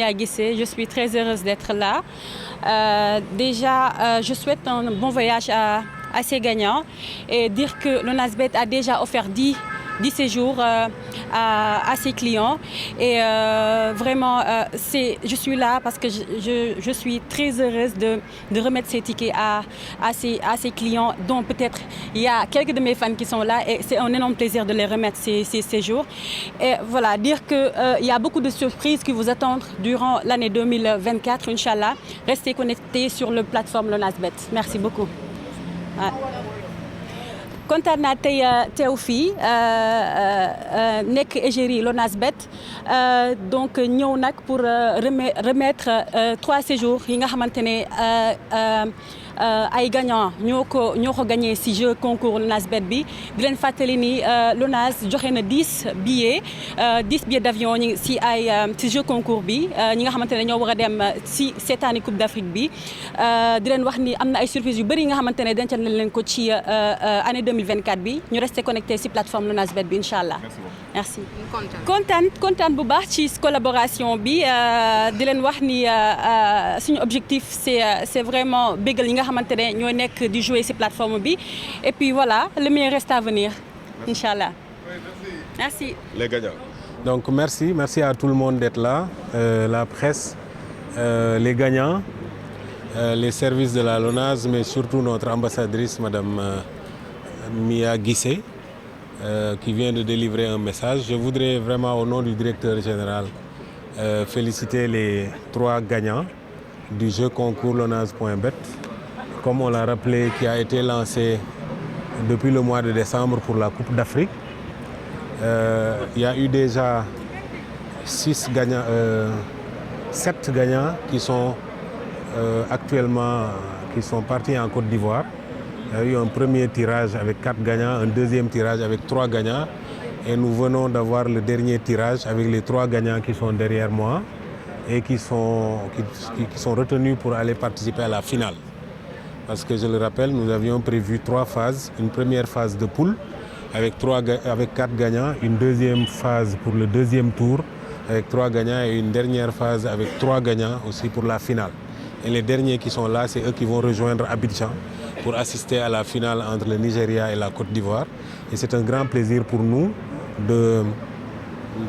Mia Guissé, je suis très heureuse d'être là. Déjà, je souhaite un bon voyage à ces gagnants et dire que le Nasbet a déjà offert 10 séjours à ses clients. Et vraiment, je suis là parce que je suis très heureuse de remettre ces tickets à ces clients, dont peut-être il y a quelques de mes fans qui sont là et c'est un énorme plaisir de les remettre ces séjours. Et voilà, dire qu'il y a beaucoup de surprises qui vous attendent durant l'année 2024, Inch'Allah. Restez connectés sur la plateforme Le Nasbet. Merci beaucoup. Ouais. Kontaan naa tey teew fii nekk égérie Le Nasbet donc ñëw nag pour remettre 3 séjours yi nga xamante ne ay gagnants ñoo ko gagné ci jeu concours Le Nasbet bi di leen fàttali ni Le Nas joxe na 10 billets d'avion ci jeu concours bi ñi nga xamante ne ñoo war a dem ci cette année Coupe d'Afrique bi di leen wax ni am na ay surprises yu bëri yi nga xamante ne dencal nañ leen ko ci année 2024 bi ñu resté connecté ci plateforme Le Nasbet bi inchallah. Merci. kontaan bu baax ci collaboration bi di leen wax ni suñu objectif c'est vraiment bégal yi nga xamante ne ñoo nekk di jouer ci plateforme bi et puis voilà le meilleur reste à venir inchallah. Merci. Les gagnants. Donc merci à tout le monde d'être là, la presse, les gagnants, les services de la LONASE, mais surtout notre ambassadrice Madame Mia Guissé, qui vient de délivrer un message. Je voudrais vraiment au nom du directeur général féliciter les 3 gagnants du jeu concours lonase.bet, comme on l'a rappelé, qui a été lancé depuis le mois de décembre pour la Coupe d'Afrique. Il y a eu déjà 7 gagnants qui sont actuellement partis en Côte d'Ivoire. Il y a eu un premier tirage avec 4 gagnants, un deuxième tirage avec 3 gagnants et nous venons d'avoir le dernier tirage avec les 3 gagnants qui sont derrière moi et qui sont retenus pour aller participer à la finale. Parce que je le rappelle, nous avions prévu 3 phases, une première phase de poule avec 4 gagnants, une deuxième phase pour le deuxième tour avec 3 gagnants et une dernière phase avec 3 gagnants aussi pour la finale. Et les derniers qui sont là, c'est eux qui vont rejoindre Abidjan pour assister à la finale entre le Nigeria et la Côte d'Ivoire. Et c'est un grand plaisir pour nous de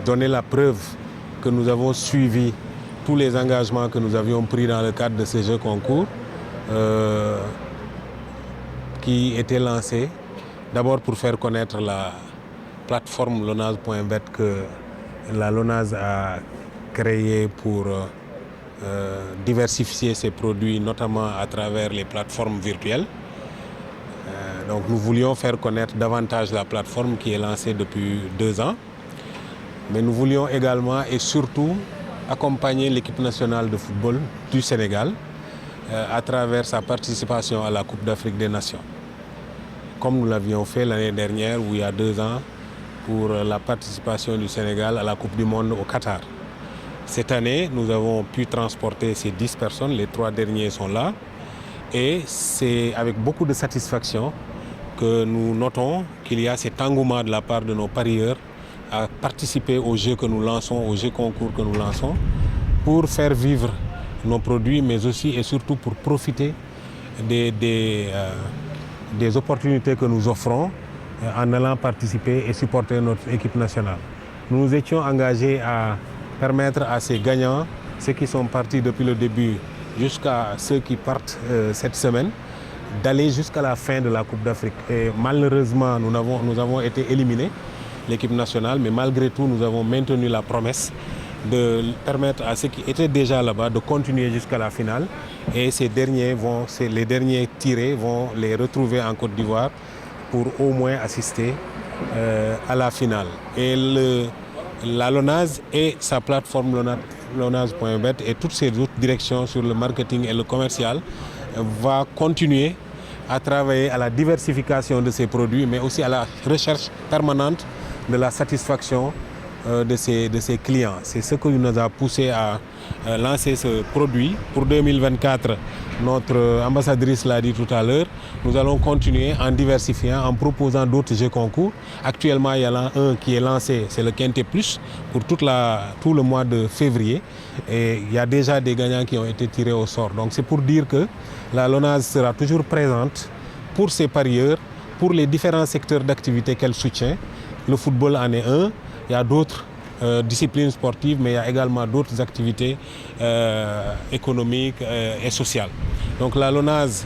donner la preuve que nous avons suivi tous les engagements que nous avions pris dans le cadre de ces jeux concours qui étaient lancés d'abord pour faire connaître la plateforme lonase.bet que la LONASE a créée pour diversifier ses produits, notamment à travers les plateformes virtuelles. Donc nous voulions faire connaître davantage la plateforme qui est lancée depuis 2 ans. Mais nous voulions également et surtout accompagner l'équipe nationale de football du Sénégal à travers sa participation à la Coupe d'Afrique des Nations. Comme nous l'avions fait l'année dernière ou il y a 2 ans pour la participation du Sénégal à la Coupe du Monde au Qatar. Cette année, nous avons pu transporter ces 10 personnes, les 3 derniers sont là. Et c'est avec beaucoup de satisfaction que nous notons qu'il y a cet engouement de la part de nos parieurs à participer aux jeux que nous lançons, aux jeux concours que nous lançons, pour faire vivre nos produits, mais aussi et surtout pour profiter des opportunités que nous offrons en allant participer et supporter notre équipe nationale. Nous nous étions engagés à permettre à ces gagnants, ceux qui sont partis depuis le début jusqu'à ceux qui partent cette semaine, d'aller jusqu'à la fin de la Coupe d'Afrique. Et malheureusement, nous avons été éliminés, l'équipe nationale, mais malgré tout, nous avons maintenu la promesse de permettre à ceux qui étaient déjà là-bas de continuer jusqu'à la finale. Et les derniers tirés vont les retrouver en Côte d'Ivoire pour au moins assister à la finale. Et la LONASE et sa plateforme lonase.bet et toutes ses autres directions sur le marketing et le commercial va continuer à travailler à la diversification de ces produits, mais aussi à la recherche permanente de la satisfaction de ses clients. C'est ce qui nous a poussé à lancer ce produit. Pour 2024, notre ambassadrice l'a dit tout à l'heure, nous allons continuer en diversifiant, en proposant d'autres jeux concours. Actuellement, il y en a un qui est lancé, c'est le Quintet Plus, pour tout le mois de février. Et il y a déjà des gagnants qui ont été tirés au sort. Donc c'est pour dire que la LONASE sera toujours présente pour ses parieurs, pour les différents secteurs d'activité qu'elle soutient. Le football en est un, il y a d'autres disciplines sportives, mais il y a également d'autres activités économiques et sociales. Donc la LONASE,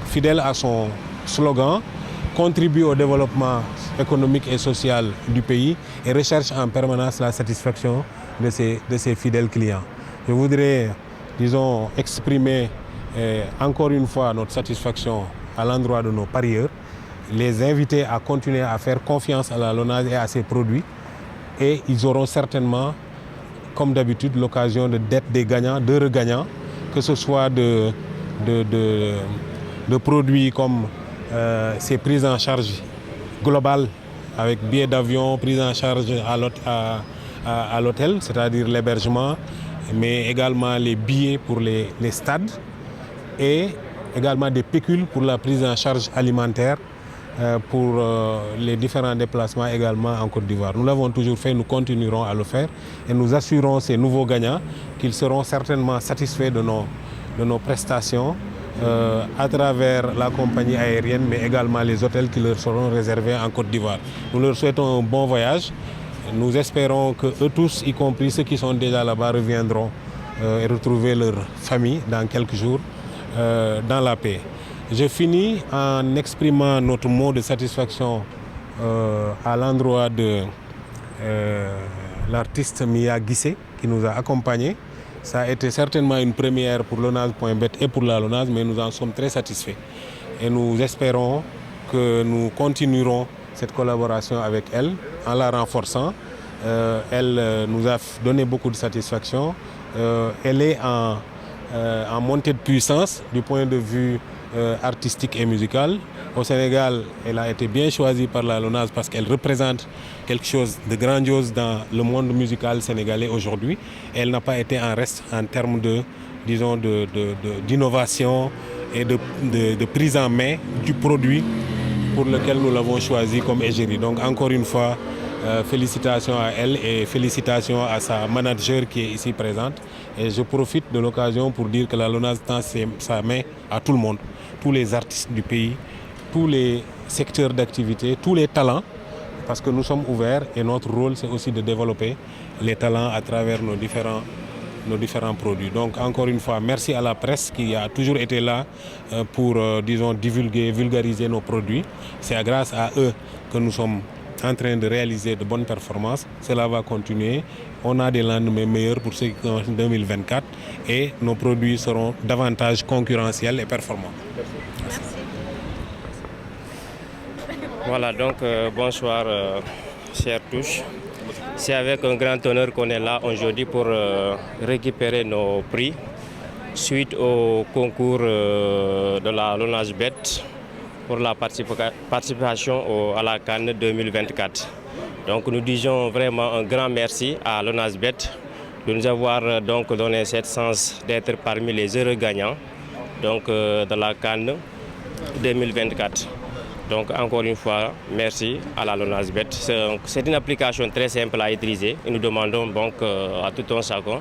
fidèle à son slogan, contribue au développement économique et social du pays et recherche en permanence la satisfaction de ses fidèles clients. Je voudrais, disons, exprimer encore une fois notre satisfaction à l'endroit de nos parieurs, les inviter à continuer à faire confiance à la LONASE et à ses produits. Et ils auront certainement, comme d'habitude, l'occasion d'être des gagnants, d'heureux gagnants, que ce soit de produits comme ces prises en charge globales avec billets d'avion, prise en charge à l'hôtel, c'est-à-dire l'hébergement, mais également les billets pour les stades et également des pécules pour la prise en charge alimentaire pour les différents déplacements également en Côte d'Ivoire. Nous l'avons toujours fait, nous continuerons à le faire et nous assurons ces nouveaux gagnants qu'ils seront certainement satisfaits de nos prestations à travers la compagnie aérienne, mais également les hôtels qui leur seront réservés en Côte d'Ivoire. Nous leur souhaitons un bon voyage. Nous espérons que eux tous, y compris ceux qui sont déjà là-bas, reviendront et retrouver leur famille dans quelques jours dans la paix. Je finis en exprimant notre mot de satisfaction à l'endroit de l'artiste Mia Guissé qui nous a accompagnés. Ça a été certainement une première pour LONASE.bet et pour la LONASE, mais nous en sommes très satisfaits. Et nous espérons que nous continuerons cette collaboration avec elle en la renforçant. Elle nous a donné beaucoup de satisfaction. Elle est en montée de puissance du point de vue artistique et musical. Au Sénégal, elle a été bien choisie par la LONASE parce qu'elle représente quelque chose de grandiose dans le monde musical sénégalais aujourd'hui. Elle n'a pas été en reste en termes d'innovation et de prise en main du produit pour lequel nous l'avons choisi comme égérie. Donc encore une fois, félicitations à elle et félicitations à sa manager qui est ici présente. Et je profite de l'occasion pour dire que la LONASE tend sa main à tout le monde, tous les artistes du pays, tous les secteurs d'activité, tous les talents, parce que nous sommes ouverts et notre rôle c'est aussi de développer les talents à travers nos différents produits. Donc encore une fois, merci à la presse qui a toujours été là pour, disons, vulgariser nos produits. C'est grâce à eux que nous sommes en train de réaliser de bonnes performances. Cela va continuer. On a des lendemains meilleurs pour ceux qui sont en 2024 et nos produits seront davantage concurrentiels et performants. Merci. Voilà, donc bonsoir chers touches. C'est avec un grand honneur qu'on est là aujourd'hui pour récupérer nos prix suite au concours de la LONASE.bet pour la participation à la CAN 2024. Donc nous disons vraiment un grand merci à LONASE.bet de nous avoir donc donné cette chance d'être parmi les heureux gagnants donc, de la CAN 2024. Donc encore une fois, merci à la LONASE.bet. C'est une application très simple à utiliser et nous demandons donc à tout un chacun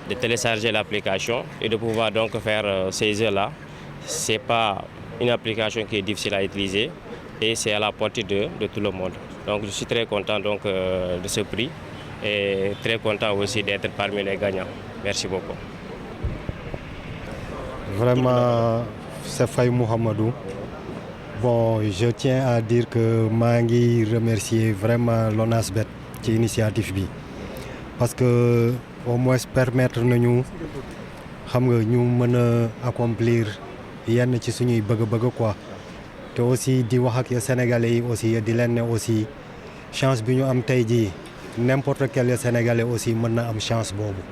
de télécharger l'application et de pouvoir donc faire ces jeux-là. Ce n'est pas une application qui est difficile à utiliser et c'est à la portée de tout le monde. Donc je suis très content donc, de ce prix et très content aussi d'être parmi les gagnants. Merci beaucoup. Vraiment, c'est Faye Mohamedou. Bon, je tiens à dire que Mangi remercier vraiment LONASE.bet ci initiative bi parce que au moins permettre nañu xam nga ñu mën accomplir yenn ci suñuy bëgg-bëgg quoi te aussi di wax ak Sénégalais yi aussi di leen ne aussi chance bi ñu am tey jii n'importe quel Sénégalais aussi mën na am chance boobu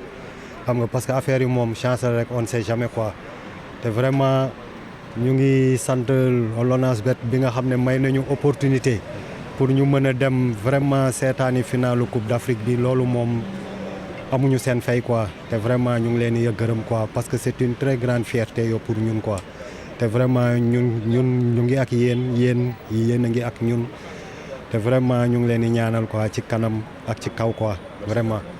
xam nga parce que affaire yi moom chance la rek on ne sait jamais quoi te vraiment ñu ngi sant LONASE.bet bi nga xam ne may nañu opportunité pour ñu mën a dem vraiment seetaani finalu Coupe d'Afrique bi loolu moom amuñu seen fay quoi te vraiment ñu ngi leen di gërëm quoi parce que c'est une très grande fierté yo pour ñun quoi te vraiment ñun ñu ngi ak yéen a ngi ak ñun te vraiment ñu ngi leen di ñaanal quoi ci kanam ak ci kaw quoi vraiment.